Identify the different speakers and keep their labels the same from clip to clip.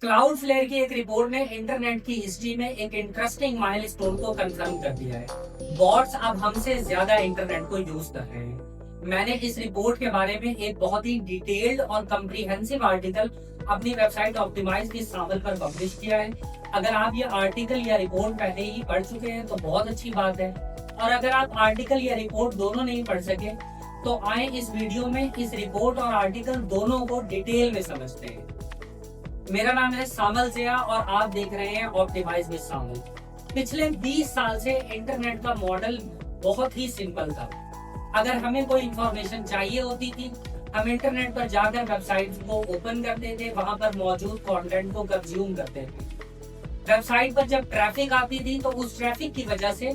Speaker 1: Cloudflare की एक report ने इंटरनेट की हिस्ट्री में एक इंटरेस्टिंग माइलस्टोन को कंफर्म कर दिया है। बॉट्स अब हमसे ज्यादा इंटरनेट को यूज कर रहे हैं। मैंने इस रिपोर्ट के बारे में एक बहुत ही डिटेल्ड और कम्प्रिहेंसिव आर्टिकल अपनी वेबसाइट ऑप्टिमाइज विद सामल पर पब्लिश किया है। अगर आप ये आर्टिकल या रिपोर्ट पहले ही पढ़ चुके हैं तो बहुत अच्छी बात है, और अगर आप आर्टिकल या रिपोर्ट दोनों नहीं पढ़ सके तो आए इस वीडियो में इस रिपोर्ट और आर्टिकल दोनों को डिटेल में समझते हैं। मेरा नाम है सामल जिया और आप देख रहे हैं ऑप्टिमाइज विद सामल। पिछले 20 साल से इंटरनेट का मॉडल बहुत ही सिंपल था। अगर हमें कोई इंफॉर्मेशन चाहिए होती थी, हम इंटरनेट पर जाकर वेबसाइट को ओपन करते थे, वहां पर मौजूद कंटेंट को कंज्यूम करते थे। वेबसाइट पर जब ट्रैफिक आती थी तो उस ट्रैफिक की वजह से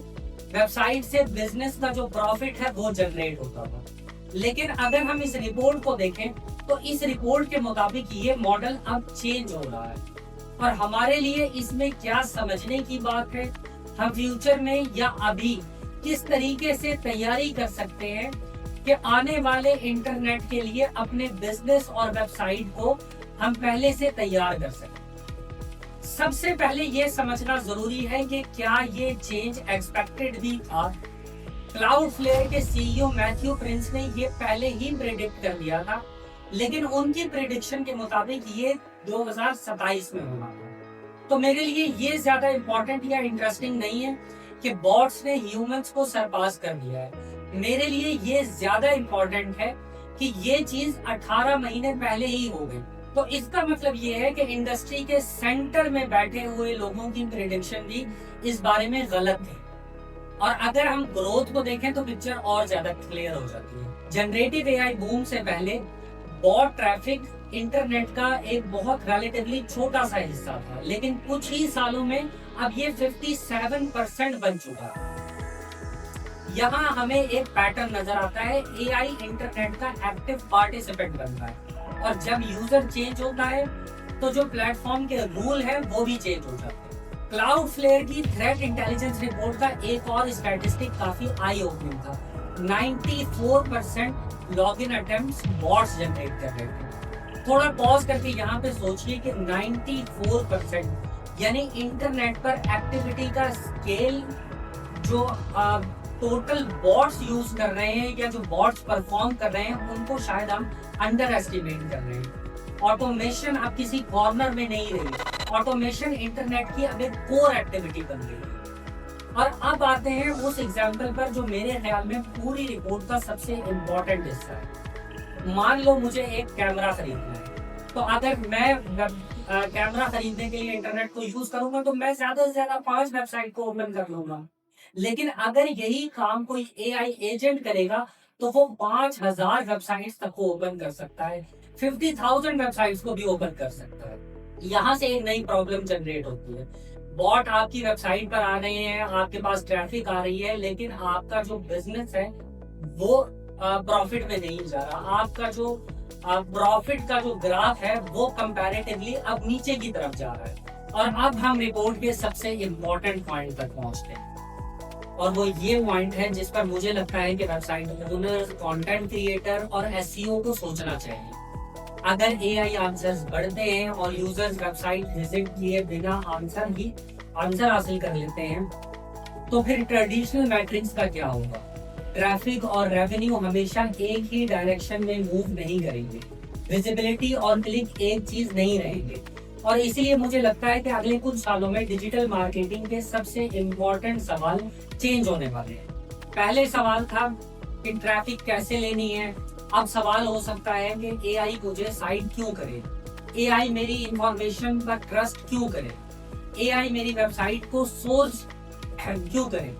Speaker 1: वेबसाइट से बिजनेस का जो प्रॉफिट है वो जनरेट होता था। लेकिन अगर हम इस रिपोर्ट को देखें तो इस रिपोर्ट के मुताबिक ये मॉडल अब चेंज हो रहा है, और हमारे लिए इसमें क्या समझने की बात है, हम फ्यूचर में या अभी किस तरीके से तैयारी कर सकते हैं कि आने वाले इंटरनेट के लिए अपने बिजनेस और वेबसाइट को हम पहले से तैयार कर सकें। सबसे पहले ये समझना जरूरी है कि क्या ये चेंज एक्सपेक्टेड भी था। क्लाउडफ्लेयर के सीईओ मैथ्यू प्रिंस ने ये पहले ही प्रेडिक्ट कर दिया था, लेकिन उनकी प्रेडिक्शन के मुताबिक ये 2027 में होना था। तो मेरे लिए ये ज्यादा इंपॉर्टेंट या इंटरेस्टिंग नहीं है कि बॉट्स ने ह्यूमंस को सरपास कर दिया है। मेरे लिए ये ज्यादा इंपॉर्टेंट है कि ये चीज 18 महीने पहले ही हो गई। तो इसका मतलब ये है कि इंडस्ट्री के सेंटर में बैठे हुए लोगों की प्रेडिक्शन भी इस बारे में गलत है। और अगर हम ग्रोथ को देखें तो पिक्चर और ज्यादा क्लियर हो जाती है। जनरेटिव एआई बूम से पहले बॉट ट्रैफिक इंटरनेट का एक बहुत रिलेटिवली छोटा सा हिस्सा था, लेकिन कुछ ही सालों में अब ये 57% बन चुका है। यहाँ हमें एक पैटर्न नजर आता है, एआई इंटरनेट का एक्टिव पार्टिसिपेंट बनता है, और जब यूजर चेंज होता है तो जो प्लेटफॉर्म के रूल है वो भी चेंज हो जाते हैं। क्लाउडफ्लेयर की थ्रेट इंटेलिजेंस रिपोर्ट का एक और स्टैटिस्टिक काफी आई ओपनिंग था। 94% लॉगिन अटेम्प्ट्स बॉट्स जनरेट कर रहे थे। थोड़ा पॉज करके यहाँ पे सोचिए कि 94% यानी इंटरनेट पर एक्टिविटी का स्केल जो टोटल बॉट्स यूज कर रहे हैं या जो बॉट्स परफॉर्म कर रहे हैं उनको शायद हम अंडर एस्टिमेट कर रहे हैं। ऑटोमेशन अब किसी कॉर्नर में नहीं रही, ऑटोमेशन इंटरनेट की अब एक कोर एक्टिविटी बन गई है। और अब आते हैं उस एग्जाम्पल पर जो मेरे ख्याल में पूरी रिपोर्ट का सबसे इम्पोर्टेंट हिस्सा है। मान लो मुझे एक कैमरा खरीदना है, तो अगर मैं कैमरा खरीदने के लिए इंटरनेट को यूज करूंगा तो मैं ज्यादा से ज्यादा 5 वेबसाइट को ओपन कर लूंगा। लेकिन अगर यही काम कोई एआई एजेंट करेगा तो वो 5000 वेबसाइट्स तक को ओपन कर सकता है, 50,000 वेबसाइट्स को भी ओपन कर सकता है। यहाँ से एक नई प्रॉब्लम जनरेट होती है। बॉट आपकी वेबसाइट पर आ रहे हैं, आपके पास ट्रैफिक आ रही है, लेकिन आपका जो बिजनेस है वो प्रॉफिट में नहीं जा रहा। आपका जो प्रॉफिट का जो ग्राफ है वो कंपैरेटिवली अब नीचे की तरफ जा रहा है। और अब हम रिपोर्ट के सबसे इम्पोर्टेंट पॉइंट तक पहुंचते हैं, और वो ये पॉइंट है जिस पर मुझे लगता है कि वेबसाइट ओनर, कंटेंट क्रिएटर और एसईओ को सोचना चाहिए। अगर एआई आंसर्स बढ़ते हैं और यूजर्स वेबसाइट विजिट किए बिना आंसर हासिल कर लेते हैं, तो फिर ट्रेडिशनल मैट्रिक्स का क्या होगा। ट्रैफिक और रेवेन्यू हमेशा एक ही डायरेक्शन में मूव नहीं करेंगे, विजिबिलिटी और क्लिक एक चीज नहीं रहेंगे। और इसीलिए मुझे लगता है कि अगले कुछ सालों में डिजिटल मार्केटिंग के सबसे इम्पोर्टेंट सवाल चेंज होने वाले हैं। पहले सवाल था कि ट्रैफिक कैसे लेनी है, अब सवाल हो सकता है कि एआई मुझे साइट क्यों करे, एआई मेरी इंफॉर्मेशन पर ट्रस्ट क्यों करे, एआई मेरी वेबसाइट को सोर्स क्यों करे।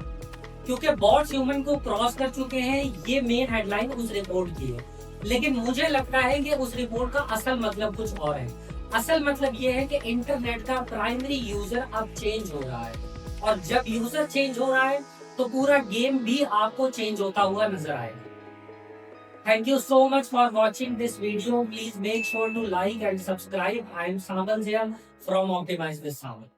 Speaker 1: क्योंकि बॉट्स ह्यूमन को क्रॉस कर चुके हैं, ये मेन हेडलाइन उस रिपोर्ट की है। लेकिन मुझे लगता है कि उस रिपोर्ट का असल मतलब कुछ और है। असल मतलब ये है कि इंटरनेट का प्राइमरी यूजर अब चेंज हो रहा है, और जब यूजर चेंज हो रहा है तो पूरा गेम भी आपको चेंज होता हुआ नजर आएगा। Thank you so much for watching this video. Please make sure to like and subscribe. I am Samal Zia from Optimize with Samal.